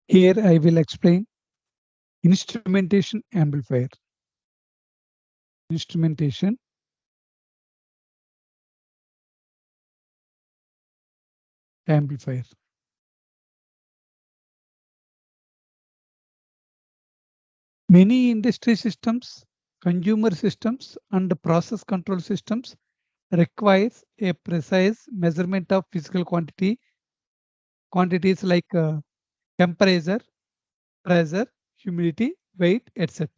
Here I will explain instrumentation amplifier. Instrumentation amplifier. Many industry systems, consumer systems, and process control systems requires a precise measurement of physical quantities like temperature, pressure, humidity, weight, etc.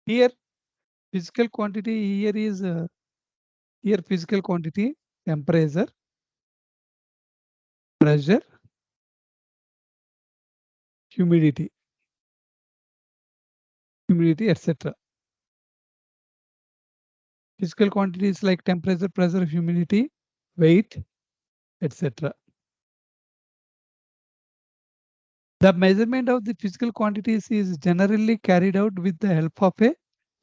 Here physical quantity here physical quantity, temperature, pressure, humidity, etc. Physical quantities like temperature, pressure, humidity, weight, etc. The measurement of the physical quantities is generally carried out with the help of a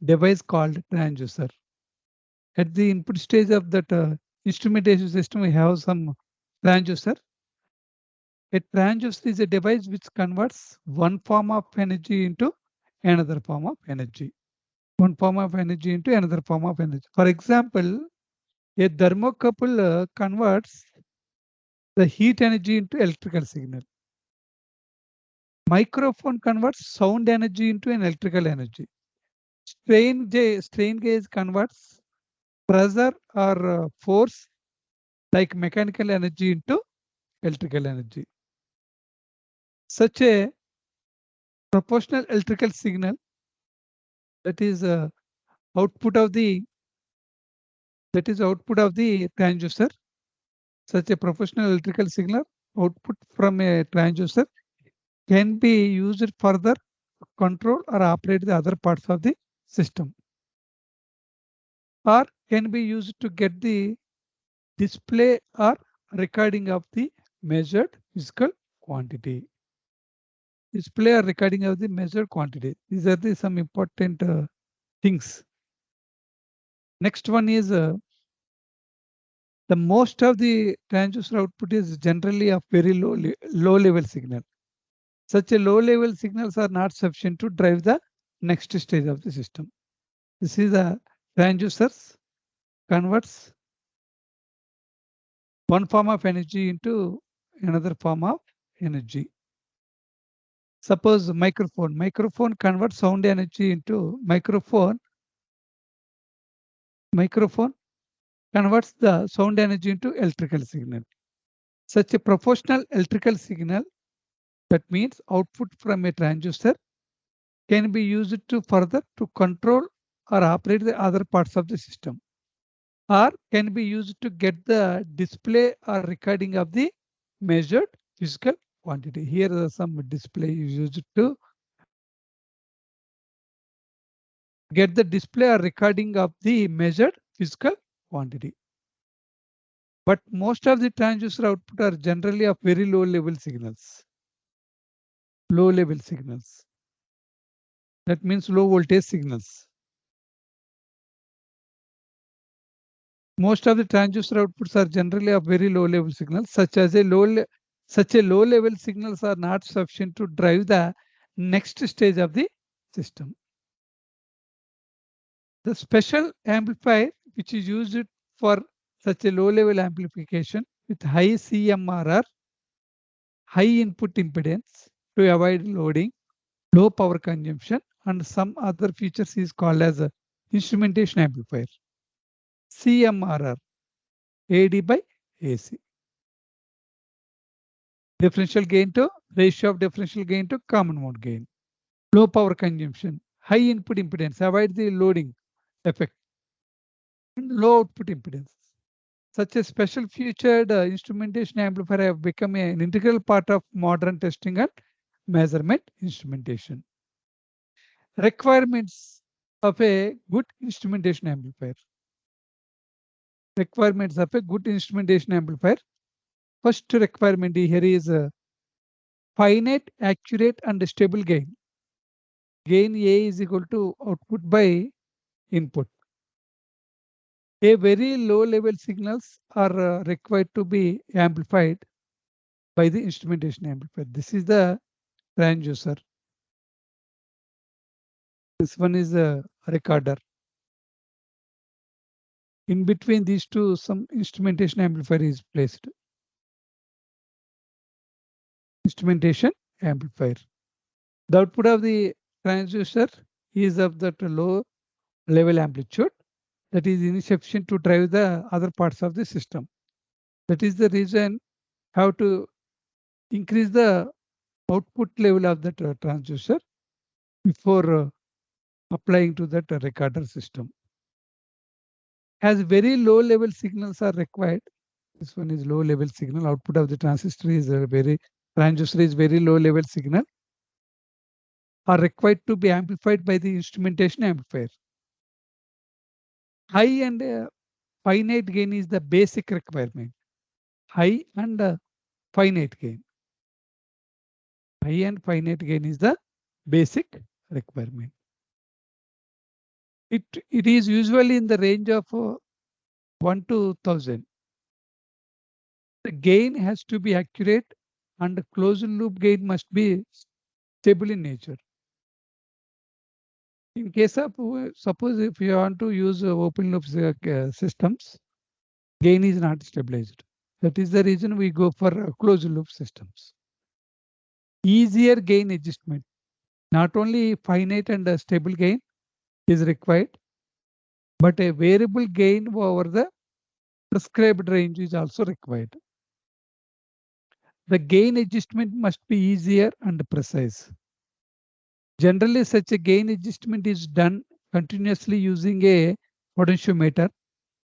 device called transducer. At the input stage of that instrumentation system, we have some transducer. A transducer is a device which converts one form of energy into another form of energy. One form of energy into another form of energy. For example, a thermocouple converts the heat energy into electrical signal. Microphone converts sound energy into an electrical energy. Strain gauge converts pressure or force like mechanical energy into electrical energy. Such a proportional electrical signal, that is output of the output of the transducer. Such a proportional electrical signal output from a transducer can be used further to control or operate the other parts of the system, or can be used to get the display or recording of the measured physical quantity. Display or recording of the measured quantity. These are the some important things. Next one is the most of the transducer output is generally of very low level signal. Such a low level signals are not sufficient to drive the next stage of the system. This is the transducers converts one form of energy into another form of energy. Suppose microphone converts sound energy into microphone converts the sound energy into electrical signal. Such a proportional electrical signal, that means output from a transducer, can be used to further to control or operate the other parts of the system, or can be used to get the display or recording of the measured physical quantity. Here are some display used to get the display or recording of the measured physical quantity. But most of the transducer output are generally of very low level signals. Low level signals. That means low voltage signals. Most of the transducer outputs are generally of very low level signals, such a low level signals are not sufficient to drive the next stage of the system. The special amplifier which is used for such a low level amplification with high CMRR, high input impedance to avoid loading, low power consumption, and some other features is called as a instrumentation amplifier. CMRR, AD by AC. Differential gain to ratio of differential gain to common mode gain. Low power consumption, high input impedance, avoid the loading effect, and low output impedance. Such a special featured instrumentation amplifier have become an integral part of modern testing and measurement instrumentation. Requirements of a good instrumentation amplifier. Requirements of a good instrumentation amplifier. First requirement here is finite, accurate, and stable gain. Gain A is equal to output by input. A very low level signals are required to be amplified by the instrumentation amplifier. This is the transducer. This one is a recorder. In between these two, some instrumentation amplifier is placed. Instrumentation amplifier. The output of the transducer is of that low level amplitude that is insufficient to drive the other parts of the system. That is the reason how to increase the output level of that transducer before applying to that recorder system. As very low level signals are required, this one is low level signal. Output of the transistor is transducer is very low level signal are required to be amplified by the instrumentation amplifier. High and finite gain is the basic requirement. High and finite gain. High and finite gain is the basic requirement. It is usually in the range of 1 to 1000. The gain has to be accurate and the closed loop gain must be stable in nature. In case of suppose if you want to use open loop systems, gain is not stabilized. That is the reason we go for closed loop systems. Easier gain adjustment. Not only finite and stable gain is required, but a variable gain over the prescribed range is also required. The gain adjustment must be easier and precise. Generally, such a gain adjustment is done continuously using a potentiometer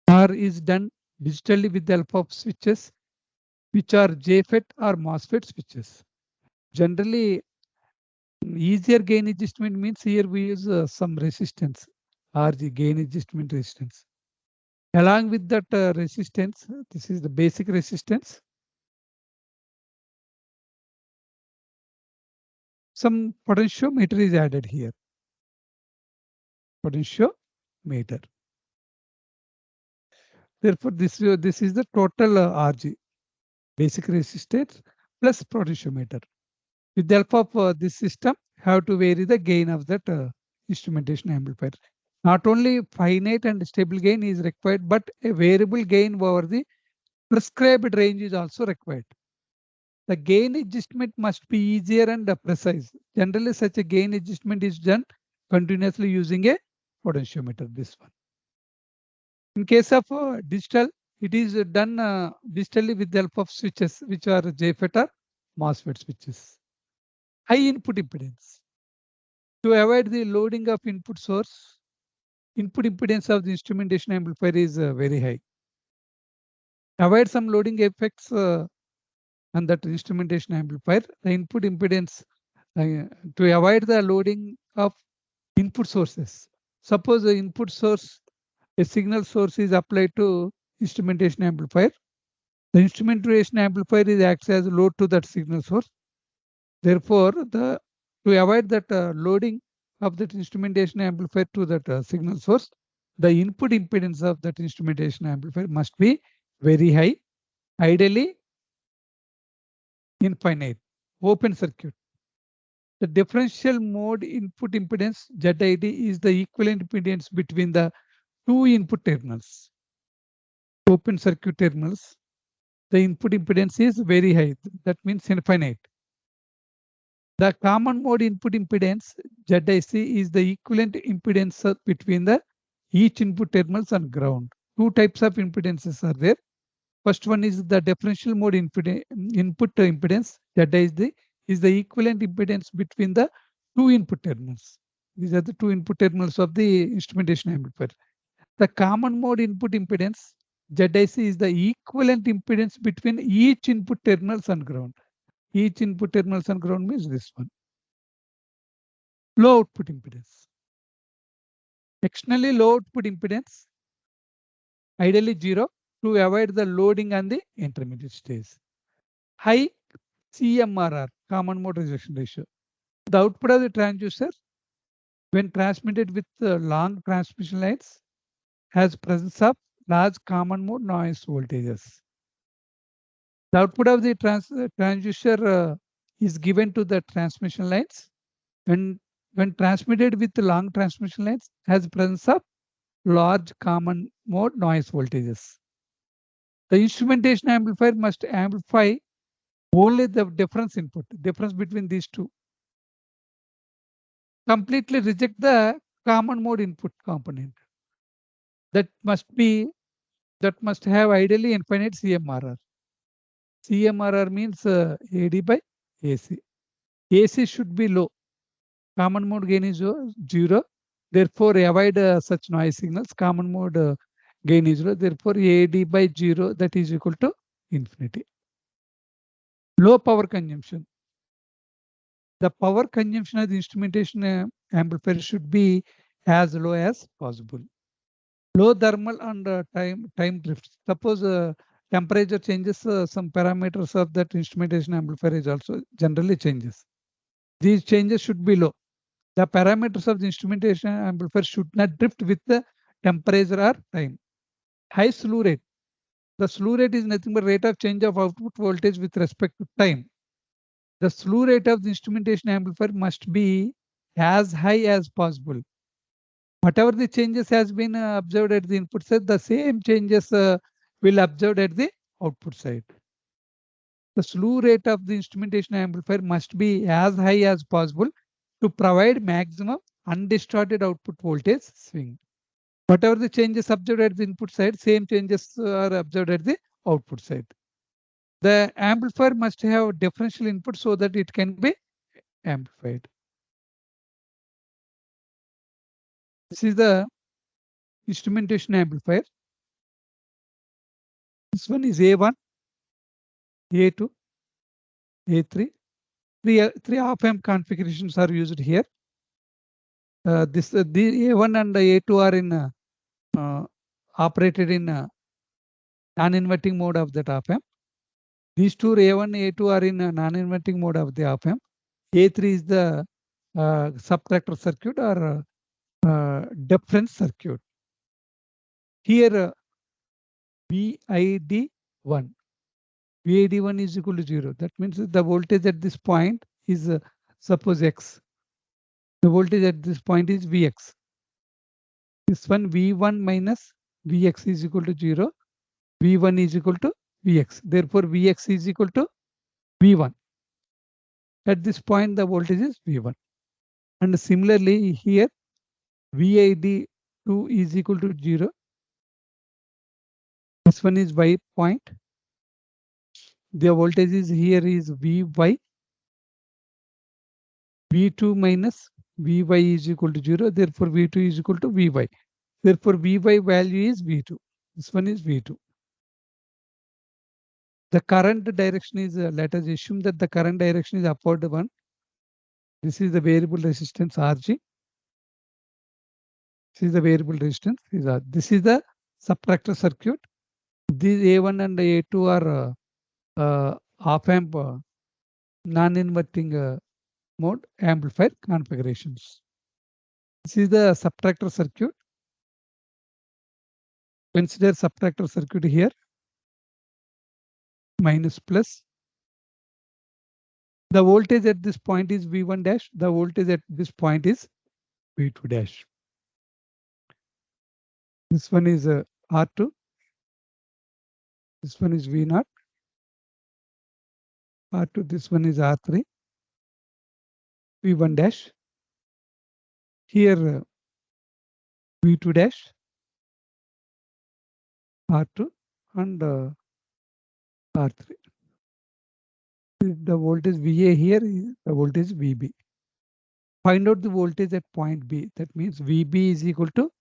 or is done digitally with the help of switches which are JFET or MOSFET switches. Generally, easier gain adjustment means here we use some resistance or the gain adjustment resistance. Along with that resistance, this is the basic resistance. Some potentiometer is added here. Potentiometer. Therefore, this is the total RG, basic resistance plus potentiometer. With the help of this system, have to vary the gain of that instrumentation amplifier. Not only finite and stable gain is required, but a variable gain over the prescribed range is also required. The gain adjustment must be easier and precise. Generally, such a gain adjustment is done continuously using a potentiometer, this one. In case of digital, it is done digitally with the help of switches, which are JFET or MOSFET switches. High input impedance. To avoid the loading of input source, input impedance of the instrumentation amplifier is very high. Avoid some loading effects on that instrumentation amplifier. The input impedance to avoid the loading of input sources. Suppose the input source, a signal source is applied to instrumentation amplifier. The instrumentation amplifier is acts as load to that signal source. Therefore, to avoid that loading of that instrumentation amplifier to that signal source, the input impedance of that instrumentation amplifier must be very high, ideally infinite, open circuit. The differential mode input impedance ZID is the equivalent impedance between the two input terminals. Open circuit terminals, the input impedance is very high. That means infinite. The common mode input impedance ZIC is the equivalent impedance between the each input terminals and ground. Two types of impedances are there. First one is the differential mode input impedance. That is the equivalent impedance between the two input terminals. These are the two input terminals of the instrumentation amplifier. The common mode input impedance ZIC is the equivalent impedance between each input terminals and ground. Each input terminals and ground means this one. Low output impedance. Externally low output impedance, ideally 0 to avoid the loading on the intermediate stage. High CMRR, common mode rejection ratio. The output of the transducer, when transmitted with long transmission lines, has presence of large common mode noise voltages. The output of the transducer is given to the transmission lines. When transmitted with long transmission lines, has presence of large common mode noise voltages. The instrumentation amplifier must amplify only the difference input, difference between these two. Completely reject the common mode input component. That must have ideally infinite CMRR. CMRR means AD by AC. AC should be low. Common mode gain is 0. Therefore, avoid such noise signals. Common mode gain is 0. Therefore, AD by 0, that is equal to infinity. Low power consumption. The power consumption of the instrumentation amplifier should be as low as possible. Low thermal and time drift. Suppose temperature changes, some parameters of that instrumentation amplifier is also generally changes. These changes should be low. The parameters of the instrumentation amplifier should not drift with the temperature or time. High slew rate. The slew rate is nothing but rate of change of output voltage with respect to time. The slew rate of the instrumentation amplifier must be as high as possible. Whatever the changes has been observed at the input side, the same changes will observed at the output side. The slew rate of the instrumentation amplifier must be as high as possible to provide maximum undistorted output voltage swing. Whatever the changes observed at the input side, same changes are observed at the output side. The amplifier must have differential input so that it can be amplified. This is the instrumentation amplifier. This one is A1, A2, A3. Three op-amp configurations are used here. The A1 and A2 are in operated in non-inverting mode of that op-amp. These two A1, A2 are in non-inverting mode of the op-amp. A3 is the subtractor circuit or difference circuit. Here VID1. VID1 is equal to 0. That means the voltage at this point is suppose X. The voltage at this point is Vx. This one V1 minus Vx is equal to 0. V1 is equal to Vx. Therefore, Vx is equal to V1. At this point, the voltage is V1. And similarly, here VID2 is equal to 0. This one is Y point. The voltage is here is Vy. V2 minus Vy is equal to 0. Therefore, V2 is equal to Vy. Therefore, Vy value is V2. This one is V2. The current direction is, let us assume that the current direction is upward one. This is the variable resistance Rg. This is the variable resistance. This is the subtractor circuit. These A1 and A2 are op-amp non-inverting mode amplifier configurations. This is the subtractor circuit. Consider subtractor circuit here. Minus plus. The voltage at this point is V1 dash. The voltage at this point is V2 dash. This one is R2. This one is V0. R2. This one is R3. V1 dash. Here V2 dash. R2 and R3. The voltage VA here is the voltage VB. Find out the voltage at point B. That means VB is equal to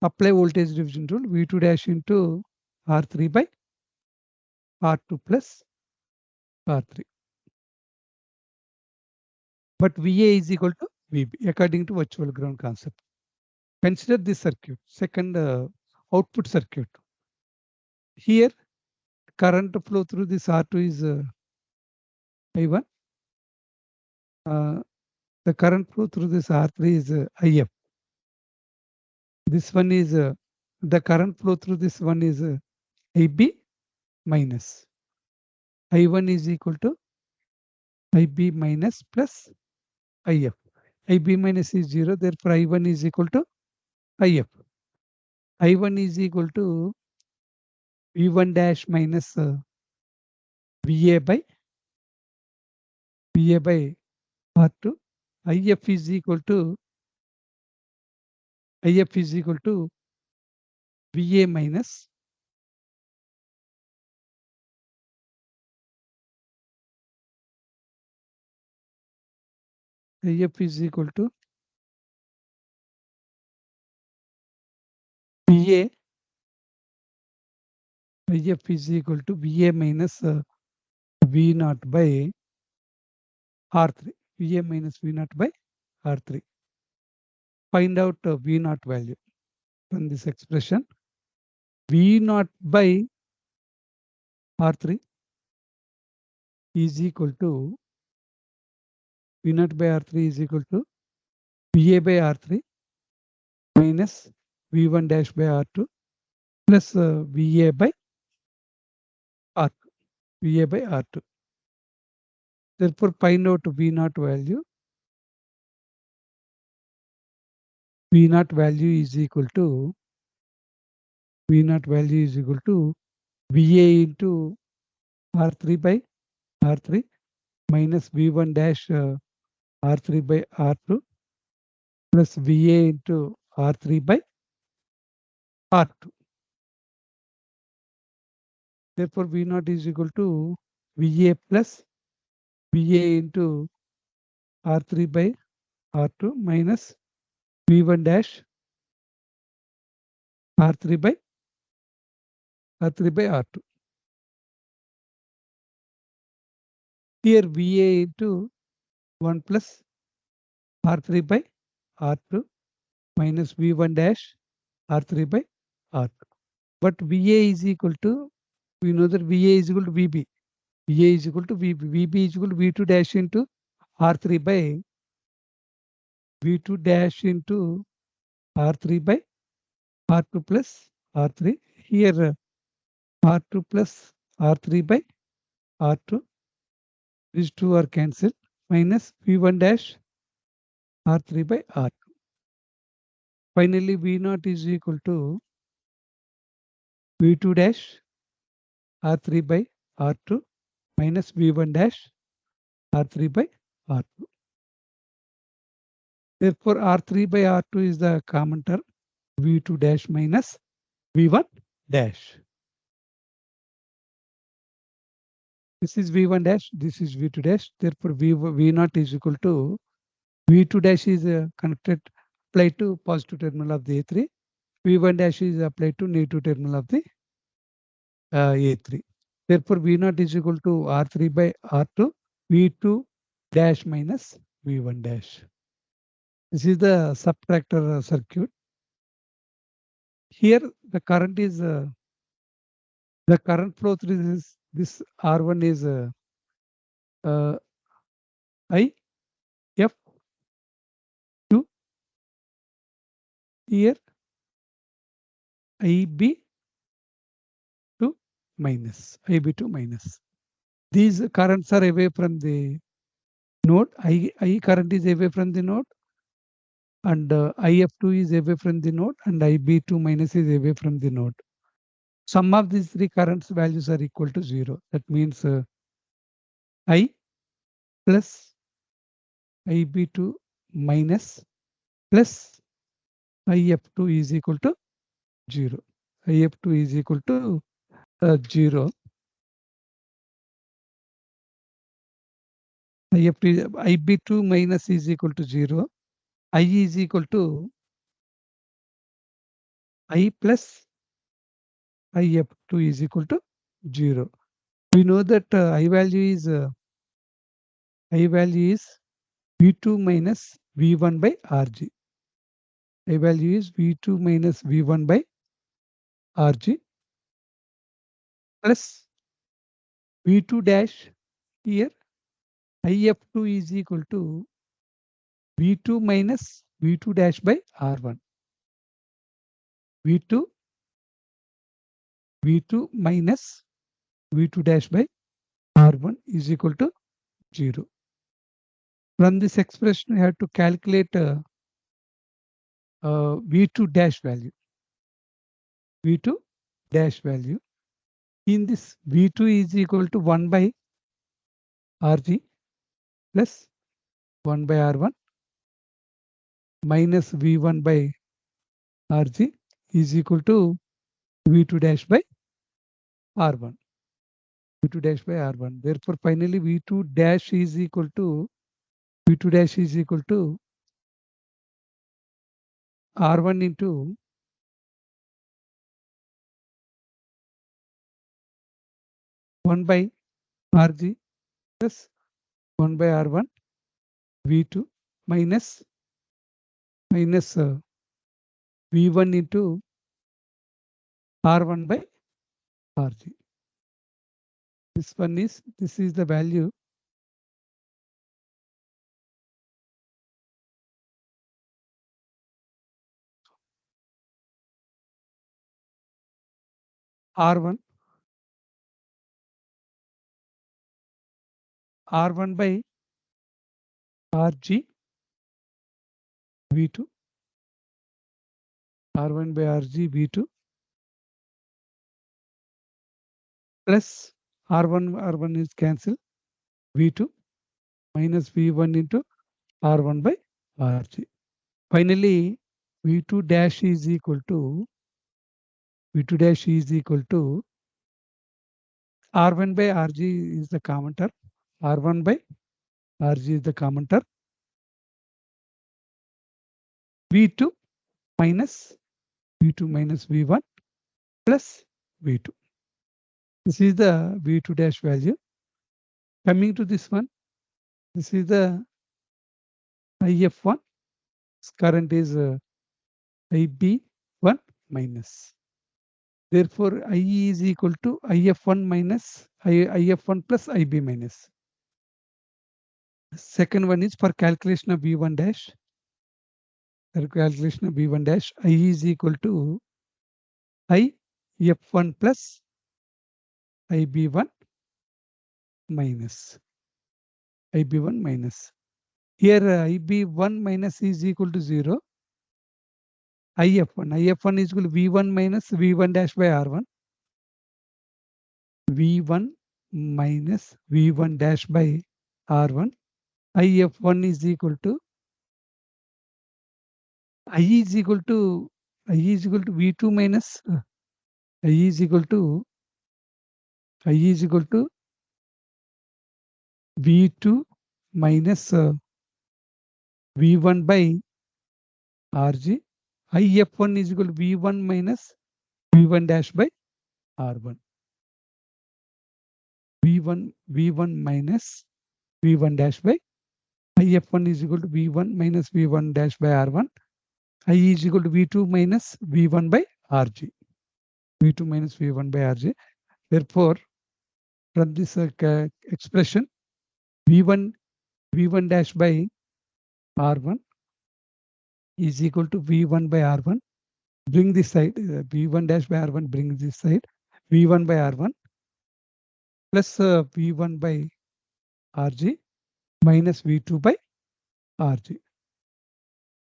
apply voltage division rule V2 dash into R3 by R2 plus R3. But VA is equal to VB according to virtual ground concept. Consider this circuit, second output circuit. Here, current flow through this R2 is I1. The current flow through this R3 is IF. This one is the current flow through this one is IB minus. I1 is equal to IB minus plus IF. IB minus is 0, therefore I1 is equal to IF. I1 is equal to V1 dash minus VA by R2. IF is equal to VA minus IF is equal to VA. IF is equal to VA minus V naught by R3. VA minus V naught by R3. Find out V naught value from this expression. V naught by R3 is equal to V naught by R3 is equal to VA by R3 minus V1 dash by R2 plus VA by R2. VA by R2. Therefore, find out V naught value. V naught value is equal to VA into R3 by R3 minus V1 dash R3 by R2 plus VA into R3 by R2. Therefore, V naught is equal to VA plus VA into R3 by R2 minus V1 dash R3 by R2. Here VA into 1 plus R3 by R2 minus V1 dash R3 by R2. But VA is equal to, we know that VA is equal to VB. VA is equal to VB. VB is equal to V2 dash into R3 by V2 dash into R3 by R2 plus R3. Here R2 plus R3 by R2. These two are cancelled. Minus V1 dash R3 by R2. Finally, V0 is equal to V2 dash R3 by R2 minus V1 dash R3 by R2. Therefore, R3 by R2 is the common term. V2 dash minus V1 dash. This is V1 dash, this is V2 dash. Therefore, V0 is equal to V2 dash is connected, applied to positive terminal of the A3. V1 dash is applied to negative terminal of the A3. Therefore, V0 is equal to R3 by R2, V2 dash minus V1 dash. This is the subtractor circuit. Here, the current is the current flow through this R1 is I F 2. Here IB 2 minus IB2 minus. These currents are away from the node. I current is away from the node, and IF2 is away from the node, and IB2 minus is away from the node. Sum of these three currents values are equal to 0. That means I plus IB2 minus plus IF2 is equal to 0. IF2 is equal to 0. IF2 IB2 minus is equal to 0. I is equal to I plus IF2 is equal to 0. We know that I value is V2 minus V1 by RG. I value is V2 minus V1 by RG plus V2 dash. Here IF2 is equal to V2 minus V2 dash by R1. V2 minus V2 dash by R1 is equal to 0. From this expression, you have to calculate V2 dash value. V2 dash value. In this, V2 is equal to 1 by Rg plus 1 by R1 minus V1 by Rg is equal to V2 dash by R1. V2 dash by R1. Therefore, finally, V2 dash is equal to R1 into 1 by Rg plus 1 by R1 V2 minus V1 into R1 by Rg. This is the value R1 by Rg V2 R1 by Rg V2 plus R1 is cancelled V2 minus V1 into R1 by Rg. Finally, V2 dash is equal to R1 by Rg is the common term. R1 by Rg is the common term. V2 minus V1 plus V2. This is the V2 dash value. Coming to this one, this is the IF1. Current is IB1 minus. Therefore, IE is equal to IF1 minus IF1 plus IB minus. Second one is for calculation of V1 dash. For calculation of V1 dash, IE is equal to IF1 plus IB1 minus. IB1 minus. Here IB1 minus is equal to 0. IF1 is equal to V1 minus V1 dash by R1. V1 minus V1 dash by R1. IF1 is equal to I is equal to V2 minus I is equal to V2 minus V1 by Rg. IF1 is equal to V1 minus V1 dash by R1. V1 minus V1 dash by IF1 is equal to V1 minus V1 dash by R1. I is equal to V2 minus V1 by Rg. V2 minus V1 by Rg. Therefore, from this expression, V1 dash by R1 is equal to V1 by R1. Bring this side, V1 dash by R1, bring this side. V1 by R1 plus V1 by Rg minus V2 by Rg.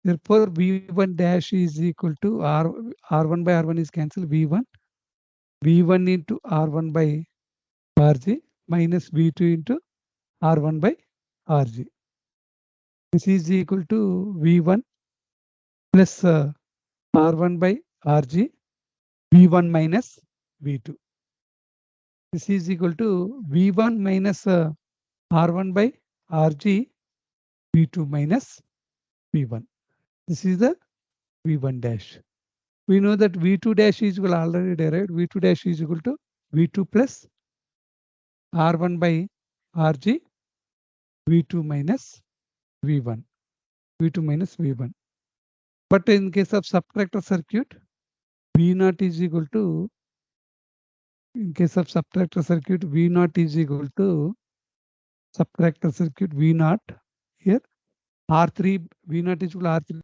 Therefore, V1 dash is equal to R1 by R1 is cancelled. V1 into R1 by Rg minus V2 into R1 by Rg. This is equal to V1 plus R1 by Rg, V1 minus V2. This is equal to V1 minus R1 by Rg, V2 minus V1. This is the V1 dash. We know that V2 dash is equal already derived. V2 dash is equal to V2 plus R1 by Rg, V2 minus V1. V2 minus V1. But in case of subtractor circuit, V0 is equal to, in case of subtractor circuit, V0 is equal to subtractor circuit V0 here, R3, V0 is equal to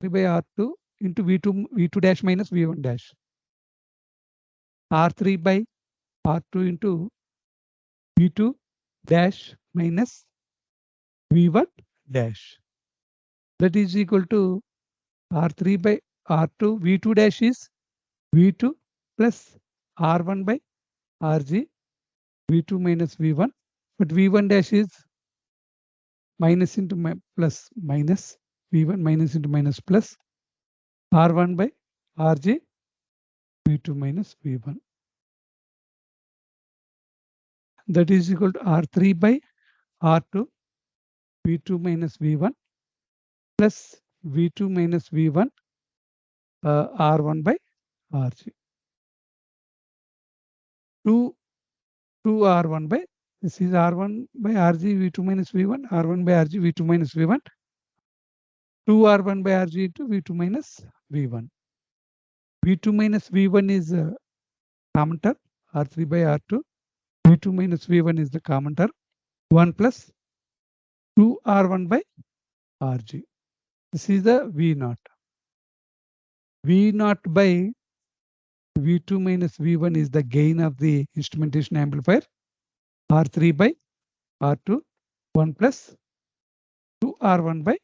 R3 by R2 into V2 dash minus V1 dash. R3 by R2 into V2 dash minus V1 dash. That is equal to R3 by R2. V2 dash is V2 plus R1 by RG. V2 minus V1. But V1 dash is minus into plus minus. V1 minus into minus plus R1 by RG. V2 minus V1. That is equal to R3 by R2. V2 minus V1 plus V2 minus V1 R1 by RG. 2 R1 by, this is R1 by RG V2 minus V1, R1 by RG V2 minus V1, 2 R1 by RG into V2 minus V1. V2 minus V1 is common term, R3 by R2. V2 minus V1 is the common term, 1 plus 2 R1 by RG. This is the V naught. V naught by V2 minus V1 is the gain of the instrumentation amplifier. R3 by R2, 1 plus 2 R1 by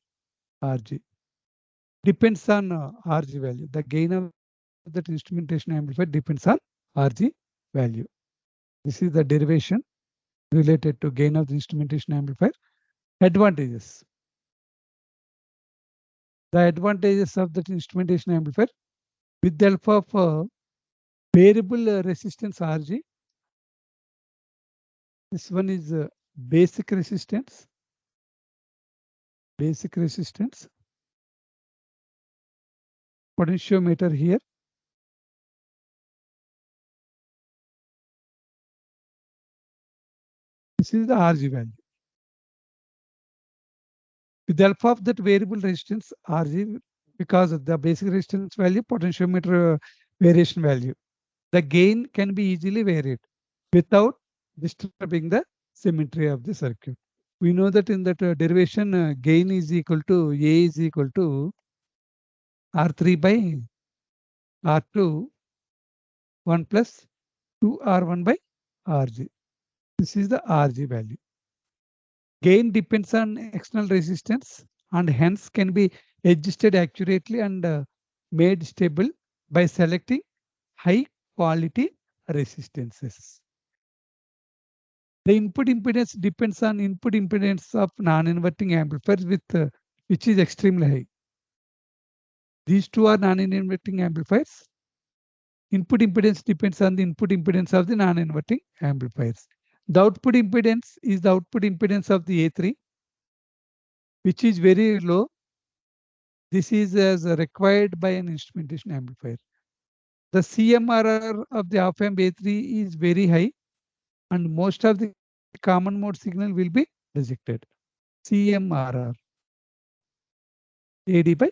RG. Depends on RG value. The gain of that instrumentation amplifier depends on RG value. This is the derivation related to gain of the instrumentation amplifier. Advantages. The advantages of that instrumentation amplifier with the help of variable resistance RG. This one is basic resistance. Basic resistance. Potentiometer here. This is the RG value. With the help of that variable resistance RG, because of the basic resistance value, potentiometer variation value, the gain can be easily varied without disturbing the symmetry of the circuit. We know that in that derivation, gain is equal to A is equal to R3 by R2, 1 plus 2 R1 by RG. This is the RG value. Gain depends on external resistance and hence can be adjusted accurately and made stable by selecting high quality resistances. The input impedance depends on input impedance of non-inverting amplifiers with which is extremely high. These two are non-inverting amplifiers. Input impedance depends on the input impedance of the non-inverting amplifiers. The output impedance is the output impedance of the A3, which is very low. This is as required by an instrumentation amplifier. The CMRR of the op-amp A3 is very high and most of the common mode signal will be rejected. CMRR, AD by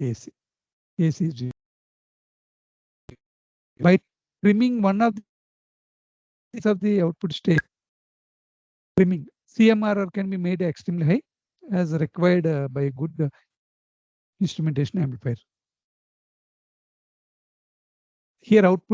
AC. AC is 0. By trimming one of the output stage, trimming CMRR can be made extremely high as required by a good instrumentation amplifier. Here output